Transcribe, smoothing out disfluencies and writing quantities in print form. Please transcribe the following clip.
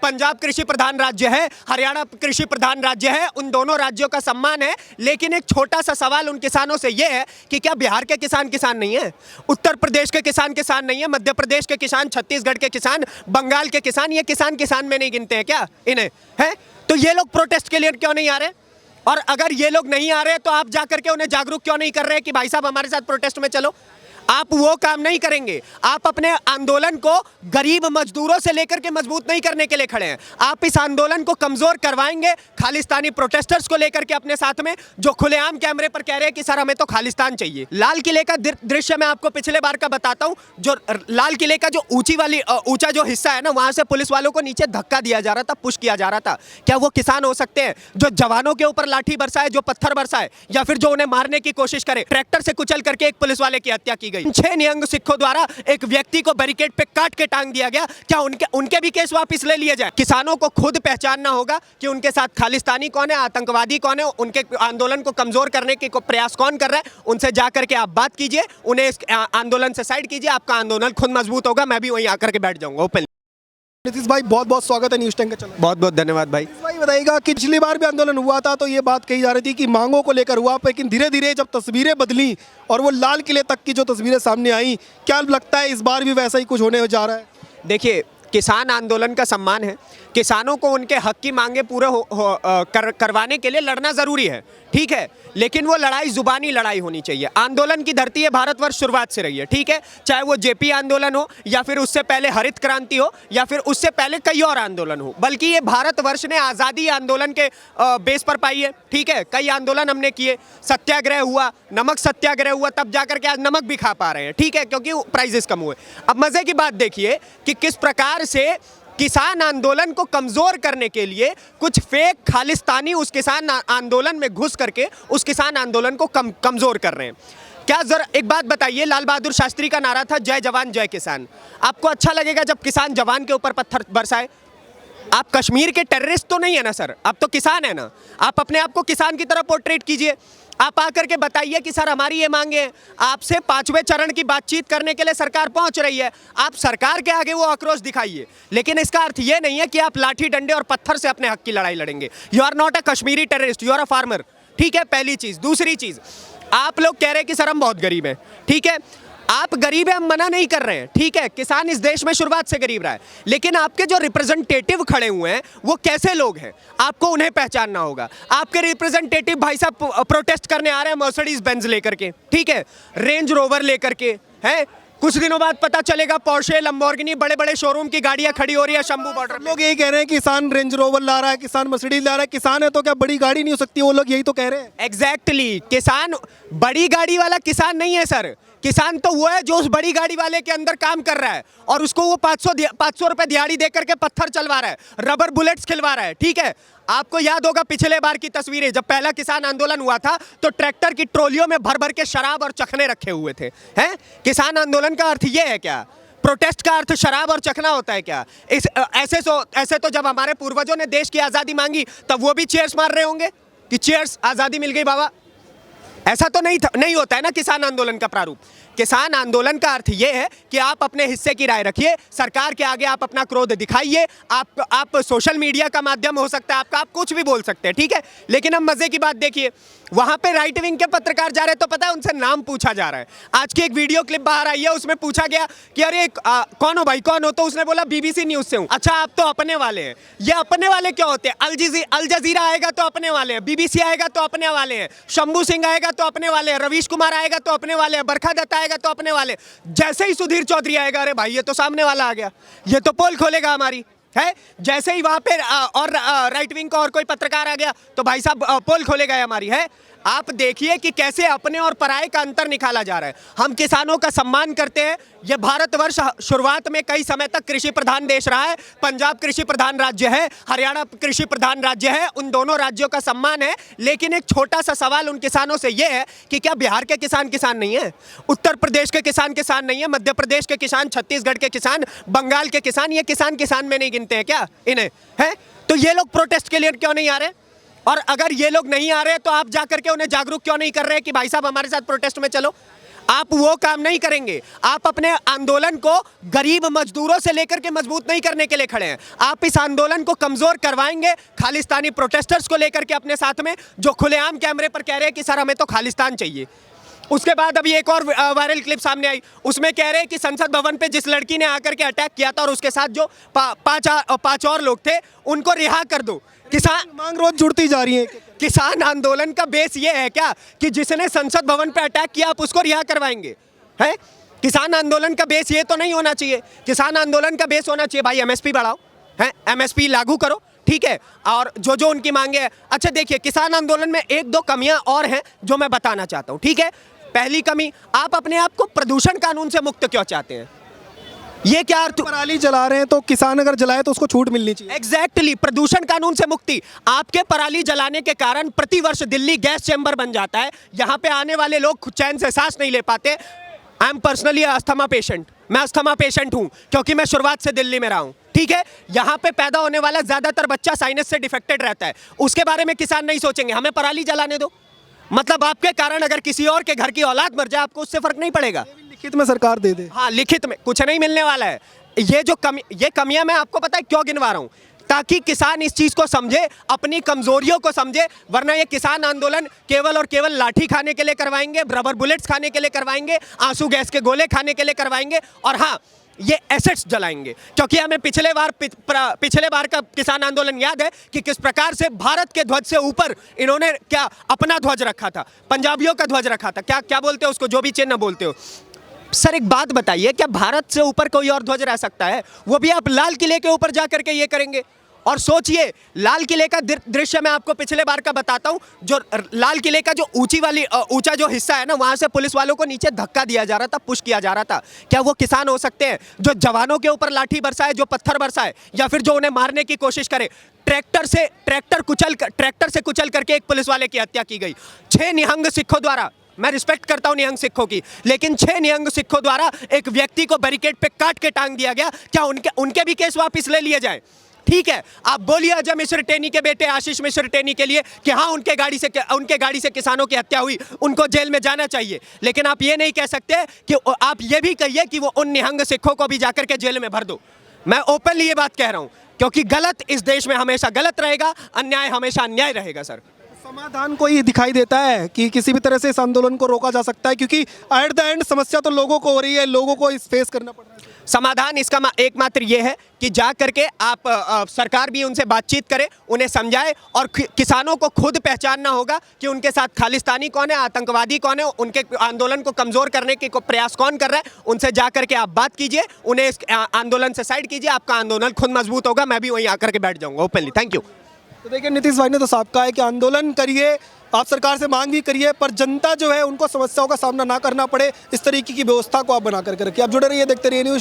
पंजाब कृषि प्रधान राज्य है, हरियाणा कृषि प्रधान राज्य है, उन दोनों राज्यों का सम्मान है। लेकिन एक छोटा सा सवाल उन किसानों से यह है कि क्या बिहार के किसान किसान नहीं है, उत्तर प्रदेश के किसान किसान नहीं है, मध्य प्रदेश के किसान, छत्तीसगढ़ के किसान, बंगाल के किसान, ये किसान किसान में नहीं गिनते हैं क्या इन्हें? है तो ये लोग प्रोटेस्ट के लिए क्यों नहीं आ रहे? और अगर ये लोग नहीं आ रहे तो आप जाकर के उन्हें जागरूक क्यों नहीं कर रहे कि भाई साहब हमारे साथ प्रोटेस्ट में चलो? आप वो काम नहीं करेंगे। आप अपने आंदोलन को गरीब मजदूरों से लेकर के मजबूत नहीं करने के लिए खड़े हैं, आप इस आंदोलन को कमजोर करवाएंगे खालिस्तानी प्रोटेस्टर्स को लेकर के अपने साथ में, जो खुलेआम कैमरे पर कह रहे हैं कि सर हमें तो खालिस्तान चाहिए। लाल किले का दृश्य मैं आपको पिछले बार का बताता हूं। जो लाल किले का जो ऊंचा जो हिस्सा है ना, वहां से पुलिस वालों को नीचे धक्का दिया जा रहा था, पुश किया जा रहा था। क्या वो किसान हो सकते हैं जो जवानों के ऊपर लाठी बरसाए, जो पत्थर बरसाए, या फिर जो उन्हें मारने की कोशिश करे? ट्रैक्टर से कुचल करके एक पुलिस वाले की हत्या की गई, 6 निहंग सिखों द्वारा एक व्यक्ति को बैरिकेड पे काट के टांग दिया गया। क्या उनके भी केस वापस ले लिए जाए? किसानों को खुद पहचानना होगा कि उनके साथ खालिस्तानी कौन है, आतंकवादी कौन है, उनके आंदोलन को कमजोर करने के प्रयास कौन कर रहा है। उनसे जाकर के आप बात कीजिए, उन्हें इस आंदोलन से साइड कीजिए, आपका आंदोलन खुद मजबूत होगा। मैं भी वहीं आकर के बैठ जाऊंगा ओपन। नीतीश भाई बहुत बहुत स्वागत है न्यूज 10 के चैनल। बहुत बहुत धन्यवाद भाई। भाई बताइएगा कि पिछली बार भी आंदोलन हुआ था तो ये बात कही जा रही थी कि मांगों को लेकर हुआ, लेकिन धीरे धीरे जब तस्वीरें बदली और वो लाल किले तक की जो तस्वीरें सामने आई, क्या लगता है इस बार भी वैसा ही कुछ होने जा रहा है? देखिए, किसान आंदोलन का सम्मान है। किसानों को उनके हक की मांगे पूरे करवाने के लिए लड़ना जरूरी है, ठीक है, लेकिन वो लड़ाई जुबानी लड़ाई होनी चाहिए। आंदोलन की धरती है भारतवर्ष शुरुआत से रही है, ठीक है, चाहे वो जेपी आंदोलन हो या फिर उससे पहले हरित क्रांति हो या फिर उससे पहले कई और आंदोलन हो, बल्कि ये भारतवर्ष ने आज़ादी आंदोलन के बेस पर पाई है, ठीक है। कई आंदोलन हमने किए, सत्याग्रह हुआ, नमक सत्याग्रह हुआ, तब जाकर के आज नमक भी खा पा रहे हैं, ठीक है, क्योंकि प्राइजेस कम हुए। अब मजे की बात देखिए कि किस प्रकार से किसान आंदोलन को कमजोर करने के लिए कुछ फेक खालिस्तानी उस किसान आंदोलन में घुस करके उस किसान आंदोलन को कमजोर कर रहे हैं। क्या जरा एक बात बताइए, लाल बहादुर शास्त्री का नारा था जय जवान जय किसान। आपको अच्छा लगेगा जब किसान जवान के ऊपर पत्थर बरसाए? आप कश्मीर के टेररिस्ट तो नहीं है ना सर, आप तो किसान है ना। आप अपने आप को किसान की तरह पोर्ट्रेट कीजिए। आप आकर के बताइए कि सर हमारी ये मांगे हैं। आपसे 5वें चरण की बातचीत करने के लिए सरकार पहुंच रही है, आप सरकार के आगे वो आक्रोश दिखाइए, लेकिन इसका अर्थ ये नहीं है कि आप लाठी डंडे और पत्थर से अपने हक की लड़ाई लड़ेंगे। You are not a Kashmiri terrorist, you are a farmer, ठीक है, पहली चीज। दूसरी चीज, आप लोग कह रहे हैं कि सर हम बहुत गरीब हैं, ठीक है, आप गरीब है, हम मना नहीं कर रहे हैं, ठीक है, किसान इस देश में शुरुआत से गरीब रहा है, लेकिन आपके जो रिप्रेजेंटेटिव खड़े हुए हैं वो कैसे लोग हैं, आपको उन्हें पहचानना होगा। आपके रिप्रेजेंटेटिव भाई साहब प्रोटेस्ट करने आ रहे हैं मर्सिडीज बेंज लेकर के, ठीक है, रेंज रोवर लेकर के, हैं, कुछ दिनों बाद पता चलेगा पोर्शे, लंबोर्गिनी, बड़े बड़े शोरूम की गाड़ियां खड़ी हो रही है शंभू बॉर्डर। लोग यही कह रहे हैं किसान रेंज रोवर ला रहा है, किसान मर्सिडीज ला रहा है, किसान है तो क्या बड़ी गाड़ी नहीं हो सकती? वो लोग यही तो कह रहे हैं। एग्जैक्टली, किसान बड़ी गाड़ी वाला किसान नहीं है सर। किसान तो वो है जो उस बड़ी गाड़ी वाले के अंदर काम कर रहा है और उसको वो 500 रुपए दिहाड़ी देकर के पत्थर चलवा रहा है, रबर बुलेट्स खिलवा रहा है, ठीक है। आपको याद होगा पिछले बार की तस्वीरें, जब पहला किसान आंदोलन हुआ था तो ट्रैक्टर की ट्रॉलियों में भर भर के शराब और चखने रखे हुए थे, हैं? किसान आंदोलन का अर्थ ये है क्या? प्रोटेस्ट का अर्थ शराब और चखना होता है क्या? ऐसे तो जब हमारे पूर्वजों ने देश की आज़ादी मांगी तब वो भी चेयर्स मार रहे होंगे कि चेयर्स, आज़ादी मिल गई बाबा। ऐसा तो नहीं होता है ना किसान आंदोलन का प्रारूप। किसान आंदोलन का अर्थ यह है कि आप अपने हिस्से की राय रखिए, सरकार के आगे आप अपना क्रोध दिखाइए। आप सोशल मीडिया का माध्यम हो सकता है आपका, आप कुछ भी बोल सकते हैं, ठीक है, लेकिन अब मजे की बात देखिए, वहां पे राइट विंग के पत्रकार जा रहे हैं तो पता है उनसे नाम पूछा जा रहा है। आज की एक वीडियो क्लिप बाहर आई है, उसमें पूछा गया कि अरे कौन हो भाई, कौन हो? तो उसने बोला बीबीसी न्यूज से हूं। अच्छा, आप तो अपने वाले हैं। ये अपने वाले क्या होते हैं? अल जजीरा आएगा तो अपने वाले हैं, बीबीसी आएगा तो अपने वाले हैं, शंभू सिंह आएगा तो अपने वाले हैं, रवीश कुमार आएगा तो अपने वाले हैं, बरखा दत्ता आएगा तो अपने वाले। जैसे ही सुधीर चौधरी आएगा, अरे भाई ये तो सामने वाला आ गया, ये तो पोल खोलेगा हमारी, है। जैसे ही वहां पे और राइट विंग का और कोई पत्रकार आ गया तो भाई साहब पोल खोलेगा हमारी, है। आप देखिए कि कैसे अपने और पराये का अंतर निकाला जा रहा है। हम किसानों का सम्मान करते हैं। यह भारतवर्ष शुरुआत में कई समय तक कृषि प्रधान देश रहा है। पंजाब कृषि प्रधान राज्य है, हरियाणा कृषि प्रधान राज्य है, उन दोनों राज्यों का सम्मान है। लेकिन एक छोटा सा सवाल उन किसानों से यह है कि क्या बिहार के किसान किसान नहीं है, उत्तर प्रदेश के किसान किसान नहीं है, मध्य प्रदेश के किसान, छत्तीसगढ़ के किसान, बंगाल के किसान, ये किसान किसान में नहीं गिनते हैं क्या इन्हें, है? तो ये लोग प्रोटेस्ट के लिए क्यों नहीं आ रहे? और अगर ये लोग नहीं आ रहे तो आप जाकर के उन्हें जागरूक क्यों नहीं कर रहे कि भाई साहब हमारे साथ प्रोटेस्ट में चलो? आप वो काम नहीं करेंगे। आप अपने आंदोलन को गरीब मजदूरों से लेकर के मजबूत नहीं करने के लिए खड़े हैं। आप इस आंदोलन को कमजोर करवाएंगे खालिस्तानी प्रोटेस्टर्स को लेकर के अपने साथ में, जो खुलेआम कैमरे पर कह रहे हैं कि सर हमें तो खालिस्तान चाहिए। उसके बाद अभी एक और वायरल क्लिप सामने आई, उसमें कह रहे हैं कि संसद भवन पे जिस लड़की ने आकर के अटैक किया था और उसके साथ जो पांच और लोग थे उनको रिहा कर दो। किसान मांग रोज जुड़ती जा रही है। किसान आंदोलन का बेस ये है क्या कि जिसने संसद भवन पे अटैक किया आप उसको रिहा करवाएंगे? है किसान आंदोलन का बेस ये तो नहीं होना चाहिए। किसान आंदोलन का बेस होना चाहिए भाई एमएसपी बढ़ाओ, है एमएसपी लागू करो, ठीक है, और जो जो उनकी मांगे है। अच्छा देखिए, किसान आंदोलन में एक दो कमियां और हैं जो मैं बताना चाहता हूं, ठीक है। पहली कमी, आप अपने आप को प्रदूषण कानून से मुक्त क्यों चाहते हैं? ये क्या अर्थ? पराली जला रहे हैं तो किसान अगर जलाए तो उसको छूट मिलनी चाहिए। एग्जैक्टली, प्रदूषण कानून से मुक्ति। आपके पराली जलाने के कारण प्रतिवर्ष दिल्ली गैस चैम्बर बन जाता है। यहाँ पे आने वाले लोग चैन से सांस नहीं ले पाते। I am personally asthma patient, मैं अस्थमा पेशेंट हूँ क्योंकि मैं शुरुआत से दिल्ली में रहा हूँ, ठीक है। यहाँ पे पैदा होने वाला ज्यादातर बच्चा साइनस से डिफेक्टेड रहता है। उसके बारे में किसान नहीं सोचेंगे, हमें पराली जलाने दो। मतलब आपके कारण अगर किसी और के घर की औलाद मर जाए आपको उससे फर्क नहीं पड़ेगा। लिखित में सरकार दे दे। हाँ, लिखित में कुछ नहीं मिलने वाला है। ये कमियां मैं आपको पता है क्यों गिनवा रहा हूं, ताकि किसान इस चीज को समझे, अपनी कमजोरियों को समझे। वरना ये किसान आंदोलन केवल और केवल लाठी खाने के लिए करवाएंगे, रबर बुलेट्स खाने के लिए करवाएंगे, आंसू गैस के गोले खाने के लिए करवाएंगे, और हाँ ये एसेट्स जलाएंगे। क्योंकि हमें पिछले बार का किसान आंदोलन याद है कि किस प्रकार से भारत के ध्वज से ऊपर इन्होंने क्या अपना ध्वज रखा था, पंजाबियों का ध्वज रखा था, क्या क्या बोलते हो उसको, जो भी चिन्ह बोलते हो। सर एक बात बताइए, क्या भारत से ऊपर कोई और ध्वज रह सकता है? वो भी आप लाल किले के ऊपर जा करके ये करेंगे। और सोचिए, लाल किले का दृश्य मैं आपको पिछले बार का बताता हूं। जो लाल किले का जो ऊंचा जो हिस्सा है ना, वहां से पुलिस वालों को नीचे धक्का दिया जा रहा था, पुश किया जा रहा था। क्या वो किसान हो सकते हैं जो जवानों के ऊपर लाठी बरसाए, जो पत्थर बरसाए, या फिर जो उन्हें मारने की कोशिश करे? ट्रैक्टर से कुचल करके एक पुलिस वाले की हत्या की गई 6 निहंग सिखों द्वारा। मैं रिस्पेक्ट करता हूं निहंग सिखों की, लेकिन 6 निहंग सिखों द्वारा एक व्यक्ति को बैरिकेड पे काट के टांग दिया गया। क्या उनके भी केस वापस ले लिए जाए? ठीक है, आप बोलिए अजय मिश्र टेनी के बेटे आशीष मिश्र टेनी के लिए कि हाँ उनके गाड़ी से किसानों की हत्या हुई, उनको जेल में जाना चाहिए। लेकिन आप ये नहीं कह सकते कि आप ये भी कहिए कि वो उन निहंग सिखों को भी जाकर के जेल में भर दो। मैं ओपनली ये बात कह रहा हूं, क्योंकि गलत इस देश में हमेशा गलत रहेगा, अन्याय हमेशा अन्याय रहेगा। सर समाधान को ये दिखाई देता है कि किसी भी तरह से इस आंदोलन को रोका जा सकता है, क्योंकि एट द एंड समस्या तो लोगों को हो रही है, लोगों को इस फेस करना पड़ रहा है। समाधान इसका एकमात्र ये है कि जा करके आप सरकार भी उनसे बातचीत करे, उन्हें समझाए, और किसानों को खुद पहचानना होगा कि उनके साथ खालिस्तानी कौन है, आतंकवादी कौन है, उनके आंदोलन को कमज़ोर करने के प्रयास कौन कर रहा है। उनसे जा करके आप बात कीजिए, उन्हें इस आंदोलन से साइड कीजिए, आपका आंदोलन खुद मजबूत होगा। मैं भी वहीं आकर के बैठ जाऊँगा ओपनली। Thank you. तो देखिए, नीतीश भाई ने तो साफ कहा है कि आंदोलन करिए, आप सरकार से मांग भी करिए, पर जनता जो है उनको समस्याओं का सामना ना करना पड़े, इस तरीके की व्यवस्था को आप बना करके रखिए। आप जुड़े रहिए, देखते रहिए न्यूज़।